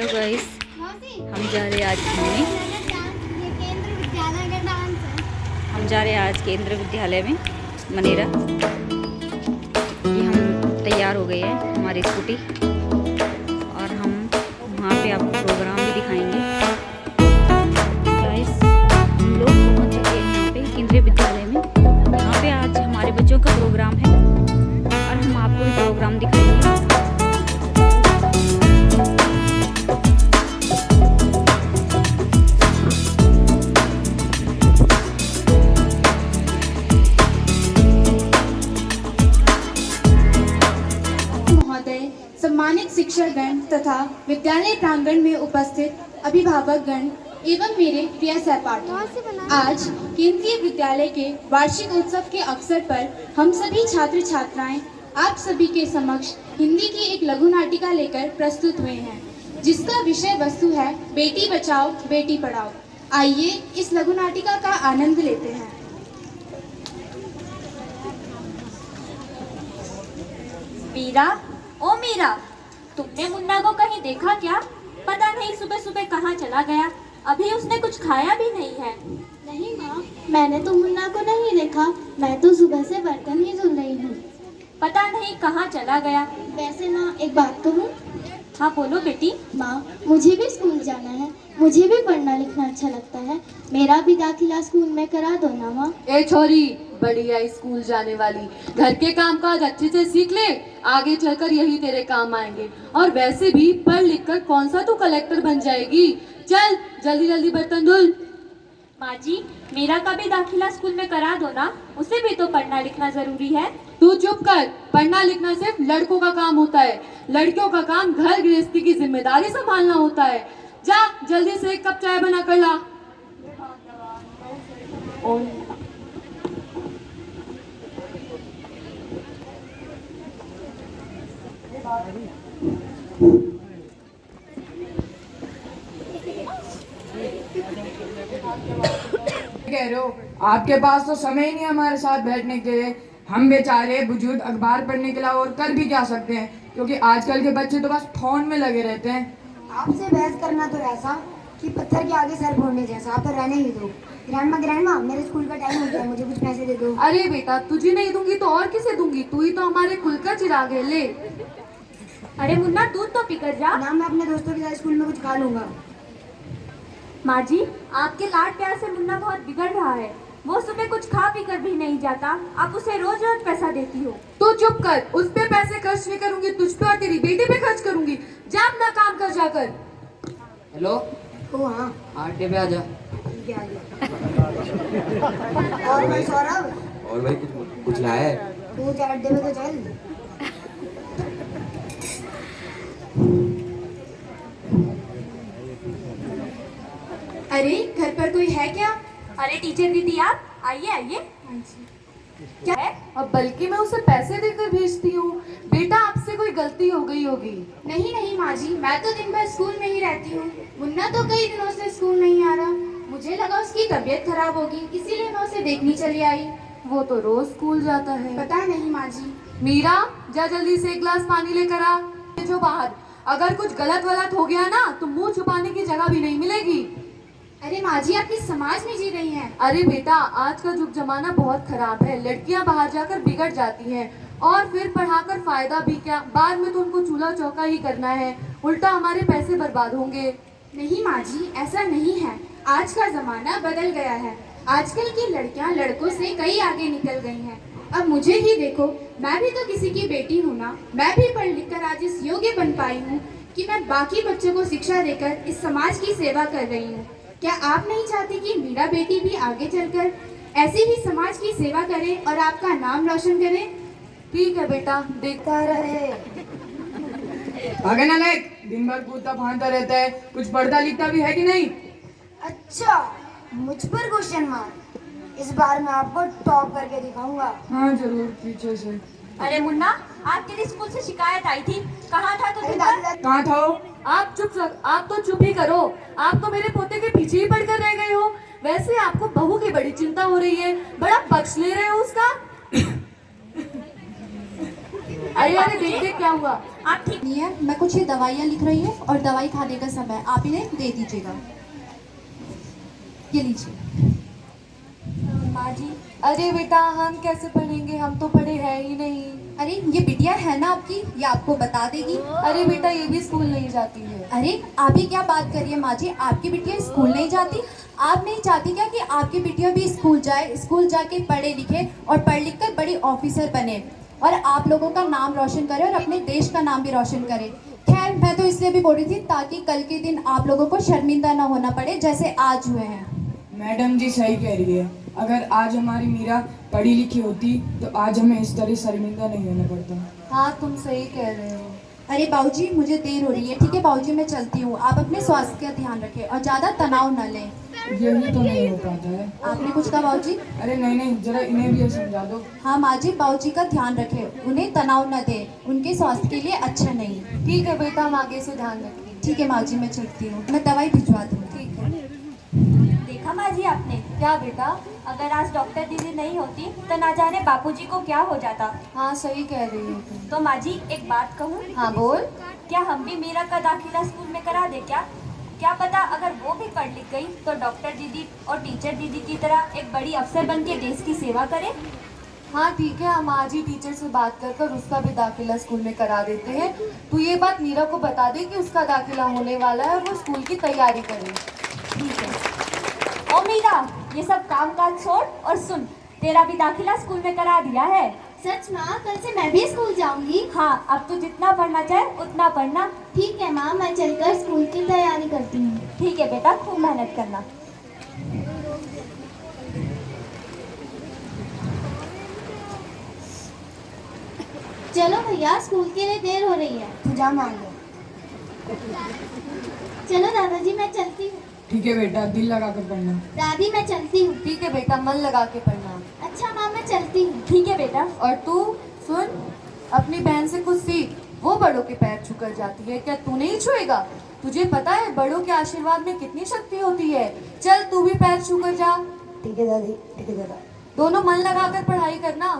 Hello guys, हम जा रहे हैं आज घूमने। हम जा रहे हैं आज केंद्र विद्यालय में मनेरा। ये हम तैयार हो गए हैं, हमारी स्कूटी, और हम वहाँ पे आपको प्रोग्राम भी दिखाएंगे। गाइस, हम लोग पहुँच चुके हैं यहाँ पे केंद्रीय विद्यालय में। यहाँ पे आज हमारे बच्चों का प्रोग्राम है और हम आपको भी प्रोग्राम दिखाएंगे। सम्मानित शिक्षकगण तथा विद्यालय प्रांगण में उपस्थित अभिभावकगण एवं मेरे प्रिय सहपाठी, आज केंद्रीय विद्यालय के वार्षिक उत्सव के अवसर पर हम सभी छात्र छात्राएं आप सभी के समक्ष हिंदी की एक लघु नाटिका लेकर प्रस्तुत हुए हैं, जिसका विषय वस्तु है बेटी बचाओ बेटी पढ़ाओ। आइए इस लघु नाटिका का आनंद लेते हैं। मीरा, ओ मीरा, तुमने मुन्ना को कहीं देखा क्या? पता नहीं सुबह सुबह कहाँ चला गया। अभी उसने कुछ खाया भी नहीं है। नहीं माँ, मैंने तो मुन्ना को नहीं देखा। मैं तो सुबह से बर्तन ही धुल रही हूँ। पता नहीं कहाँ चला गया। वैसे माँ, एक बात कहूँ? हाँ बोलो बेटी। माँ, मुझे भी स्कूल जाना है। मुझे भी पढ़ना लिखना अच्छा लगता है। मेरा भी दाखिला स्कूल में करा दो ना माँ। ए छोरी, बड़ी आई स्कूल जाने वाली, घर के काम काज अच्छे से सीख ले, आगे चलकर यही तेरे काम आएंगे। और वैसे भी पढ़ लिख कर कौन सा तू कलेक्टर बन जाएगी। चल जल्दी जल्दी बर्तन धुल। माँ जी, मीरा का भी दाखिला स्कूल में करा दो ना, उसे भी तो पढ़ना लिखना जरूरी है। तू चुप कर। पढ़ना लिखना सिर्फ लड़कों का काम होता है। लड़कियों का काम घर गृहस्थी की जिम्मेदारी संभालना होता है। जा जल्दी से एक कप चाय बना कर ला। कह रहे हो, आपके पास तो समय ही नहीं हमारे साथ बैठने के लिए। हम बेचारे बुजुर्ग अखबार पढ़ने के अलावा और कर भी क्या सकते हैं, क्योंकि आजकल के बच्चे तो बस फोन में लगे रहते हैं। आपसे बहस करना तो ऐसा कि पत्थर के आगे सर फोड़ने जैसा। आप तो रहने ही दो। ग्रैंडमा, मेरे स्कूल का टाइम हो गया, मुझे कुछ पैसे दे दो। अरे बेटा, तुझे नहीं दूंगी तो और किसे दूंगी? तू ही तो हमारे कुल का चिराग है। ले। अरे मुन्ना, दूध तो पीकर जा ना, मैं अपने दोस्तों के साथ स्कूल में कुछ खा लूंगा। माँ जी, आपके लाड प्यार से मुन्ना बहुत बिगड़ रहा है। वो सुबह कुछ खा पी कर भी नहीं जाता। आप उसे रोज रोज पैसा देती हो। तू चुप कर। उस पे पैसे खर्च नहीं करूंगी, तुझ पे और तेरी बेटी पे खर्च करूंगी। जा अपना काम कर जाकर। हेलो। ओ हाँ, 8 पे आ जा। ठीक है, आ गया। और भाई सौरभ, और भाई कुछ लाया है? तू 4 अड्डे में तो चल। अरे घर पर कोई है क्या? अरे टीचर दीदी, आप आइए आइए। क्या है? अब बल्कि मैं उसे पैसे देकर भेजती हूँ। बेटा, आपसे कोई गलती हो गई होगी। नहीं नहीं माँ जी, मैं तो दिन भर स्कूल में ही रहती हूँ। मुन्ना तो कई दिनों से स्कूल नहीं आ रहा। मुझे लगा उसकी तबीयत खराब होगी, इसीलिए मैं उसे देखने चली आई। वो तो रोज स्कूल जाता है। पता नहीं माँ जी। मीरा, जा जल्दी से एक गिलास पानी लेकर आ। जो बाहर, अगर कुछ गलत वलत हो गया ना तो मुंह छुपाने की जगह भी नहीं मिलेगी। अरे माँ जी, आप किस समाज में जी रही हैं? अरे बेटा, आज का युग जमाना बहुत खराब है। लड़कियां बाहर जाकर बिगड़ जाती हैं, और फिर पढ़ाकर फायदा भी क्या, बाद में तो उनको चूल्हा चौका ही करना है। उल्टा हमारे पैसे बर्बाद होंगे। नहीं माँ जी, ऐसा नहीं है। आज का जमाना बदल गया है। आजकल की लड़कियां लड़कों से कई आगे निकल गई हैं। अब मुझे ही देखो, मैं भी तो किसी की बेटी हूँ ना। मैं भी पढ़ लिख कर आज इस योग्य बन पाई हूँ कि मैं बाकी बच्चों को शिक्षा देकर इस समाज की सेवा कर रही हूँ। क्या आप नहीं चाहती कि मेरा बेटी भी आगे चलकर ऐसे ही समाज की सेवा करे और आपका नाम रोशन करे? ठीक है बेटा, देखता रहे। आगे ना लायक, दिन भर कूदता फांदता रहता है, कुछ पढ़ता लिखता भी है कि नहीं? अच्छा, मुझ पर क्वेश्चन मार्क। इस बार मैं आपको टॉप करके दिखाऊंगा। हाँ जरूर, पीछे से। अरे मुन्ना, आपके लिए स्कूल से शिकायत आई थी। कहाँ था तू? कहाँ था वो? आप तो चुप ही करो। आप तो मेरे पोते के पीछे ही पड़कर रह गए हो। वैसे आपको बहू की बड़ी चिंता हो रही है, बड़ा पक्ष ले रहे हो उसका। अरे अरे देखिए क्या हुआ। आप ठीक नहीं है, मैं कुछ ये दवाइयाँ लिख रही हूँ और दवाई खाने का समय आप इन्हें दे दीजिएगा। ये लीजिए। माँ जी। अरे बेटा हम कैसे पढ़ेंगे, हम तो पढ़े हैं ही नहीं। अरे ये बिटिया है ना आपकी, ये आपको बता देगी। अरे बेटा ये भी स्कूल नहीं जाती है। अरे आप ही क्या बात करिए माँ जी, आपकी बिटिया स्कूल नहीं जाती? आप नहीं चाहती क्या कि आपकी बिटिया भी स्कूल जाए, स्कूल जाके पढ़े लिखे और पढ़ लिख कर बड़ी ऑफिसर बने और आप लोगों का नाम रोशन करे और अपने देश का नाम भी रोशन करे? खैर मैं तो इसलिए भी बोल रही थी ताकि कल के दिन आप लोगों को शर्मिंदा ना होना पड़े जैसे आज हुए हैं। मैडम जी सही कह रही है, अगर आज हमारी मीरा पढ़ी लिखी होती तो आज हमें इस तरह शर्मिंदा नहीं होना पड़ता। हाँ तुम सही कह रहे हो। अरे बाबूजी मुझे देर हो रही है, ठीक है बाबूजी मैं चलती हूँ। आप अपने स्वास्थ्य का ध्यान रखें और ज़्यादा तनाव न लें। यही तो नहीं हो पाता है। आपने कुछ कहा बाबूजी? अरे नहीं नहीं, जरा इन्हें भी ये समझा दो। हाँ माँ जी, बाबूजी का ध्यान रखें, उन्हें तनाव न दें, उनके स्वास्थ्य के लिए अच्छा नहीं। ठीक है बेटा हम आगे से ध्यान रखेंगे। ठीक है माँ जी मैं चलती हूँ, मैं दवाई भिजवाती हूँ। ठीक है। देखा माँ जी आपने, क्या बेटा? अगर आज डॉक्टर दीदी नहीं होती तो ना जाने बापूजी को क्या हो जाता। हाँ सही कह रही हो तुम। तो माँ जी एक बात कहूँ? हाँ बोल। क्या हम भी मीरा का दाखिला स्कूल में करा दे क्या पता अगर वो भी पढ़ लिख गई तो डॉक्टर दीदी और टीचर दीदी की तरह एक बड़ी अफसर बन के देश की सेवा करे। हाँ ठीक है, हम आज ही टीचर से बात कर कर उसका भी दाखिला स्कूल में करा देते हैं। तू ये बात मीरा को बता दे कि उसका दाखिला होने वाला है और वो स्कूल की तैयारी करे। ठीक है। ओ मीरा, ये सब काम काज छोड़ और सुन, तेरा भी दाखिला स्कूल में करा दिया है। सच माँ, कल से मैं भी स्कूल जाऊंगी। हाँ, अब तू जितना पढ़ना चाहे उतना पढ़ना। ठीक है माँ, मैं चलकर स्कूल की तैयारी करती हूँ। ठीक है बेटा, खूब मेहनत करना। चलो भैया, स्कूल के लिए देर हो रही है। तू जा मान लो। चलो दादाजी मैं चलती हूँ। ठीक है बेटा, दिल लगा कर पढ़ना। दादी मैं चलती हूँ। ठीक है बेटा, मन लगा के पढ़ना। अच्छा माँ मैं चलती हूँ। ठीक है बेटा। और तू सुन, अपनी बहन से कुछ सीख। वो बड़ों के पैर छूकर जाती है, क्या तू नहीं छुएगा? तुझे पता है बड़ों के आशीर्वाद में कितनी शक्ति होती है। चल तू भी पैर छूकर जा। ठीक है दादी, ठीक है दादा। दोनों मन लगाकर पढ़ाई करना।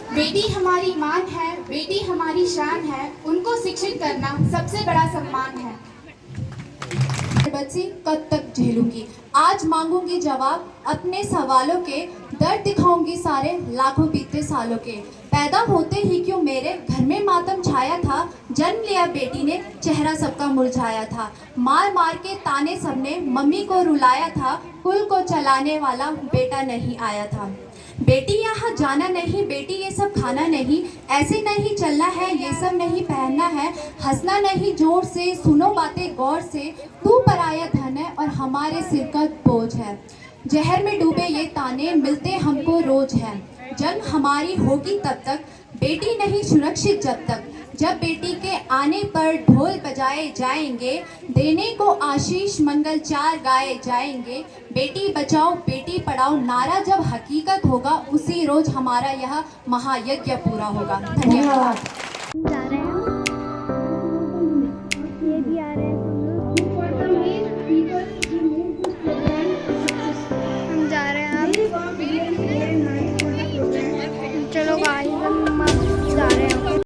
बेटी हमारी मान है, बेटी हमारी शान है, उनको शिक्षित करना सबसे बड़ा सम्मान है। बच्ची कब तक झेलूंगी, आज मांगूंगी जवाब अपने सवालों के, दर्द दिखाऊंगी सारे लाखों बीते सालों के। पैदा होते ही क्यों मेरे घर में मातम छाया था, जन्म लिया बेटी ने चेहरा सबका मुरझाया था। मार मार के ताने सबने मम्मी को रुलाया था, कुल को चलाने वाला बेटा नहीं आया था। बेटी यहाँ जाना नहीं, बेटी ये सब खाना नहीं, ऐसे नहीं चलना है, ये सब नहीं पहनना है, हंसना नहीं जोर से, सुनो बातें गौर से, तू पराया धन है और हमारे सिर का बोझ है। जहर में डूबे ये ताने मिलते हमको रोज है, जंग हमारी होगी तब तक, बेटी नहीं सुरक्षित जब तक। जब बेटी के आने पर ढोल बजाए जाएंगे, देने को आशीष मंगल चार गाए जाएंगे। बेटी बचाओ बेटी पढ़ाओ नारा जब हकीकत होगा, उसी रोज हमारा यह महायज्ञ पूरा होगा। धन्यवाद।